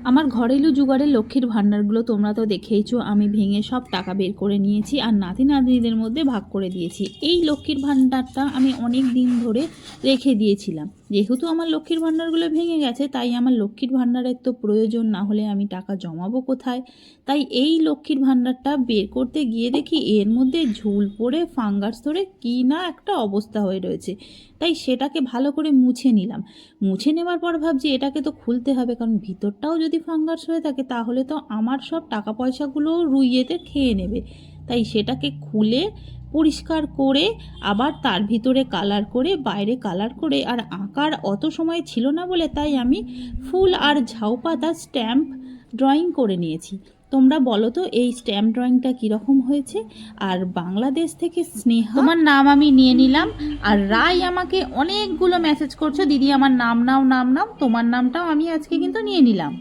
আমার ঘরেলু জোগাড়ের লক্ষ্মীর ভাণ্ডারগুলো তোমরা তো দেখেইছো, আমি ভেঙে সব টাকা বের করে নিয়েছি আর নাতি নাতনিদের মধ্যে ভাগ করে দিয়েছি। এই লক্ষ্মীর ভাণ্ডারটা আমি অনেক দিন ধরে রেখে দিয়েছিলাম। যেহেতু আমার লক্ষ্মীর ভাণ্ডারগুলো ভেঙে গেছে, তাই আমার লক্ষ্মীর ভাণ্ডারের তো প্রয়োজন, না হলে আমি টাকা জমাবো কোথায়। তাই এই লক্ষ্মীর ভাণ্ডারটা বের করতে গিয়ে দেখি এর মধ্যে ঝুল পড়ে ফাঙ্গাস ধরে কী না একটা অবস্থা হয়ে রয়েছে। তাই সেটাকে ভালো করে মুছে নিলাম। মুছে নেওয়ার পর ভাবছি এটাকে তো খুলতে হবে, কারণ ভিতরটাও যদি ফাঙ্গাস হয়ে থাকে তাহলে তো আমার সব টাকা পয়সাগুলো রুইয়েতে খেয়ে নেবে। তাই সেটাকে খুলে পরিষ্কার করে আবার তার ভিতরে কালার করে বাইরে কালার করে, আর আঁকার অত সময় ছিল না বলে তাই আমি ফুল আর ঝাউ পাতা স্ট্যাম্প ড্রয়িং করে নিয়েছি। তোমরা বলো তো এই স্ট্যাম্প ড্রয়িংটা কীরকম হয়েছে। আর বাংলাদেশ থেকে স্নেহা, তোমার নাম আমি নিয়ে নিলাম। আর রাই আমাকে অনেকগুলো মেসেজ করছো, দিদি আমার নাম নাও নাম নাও, তোমার নামটাও আমি আজকে কিন্তু নিয়ে নিলাম।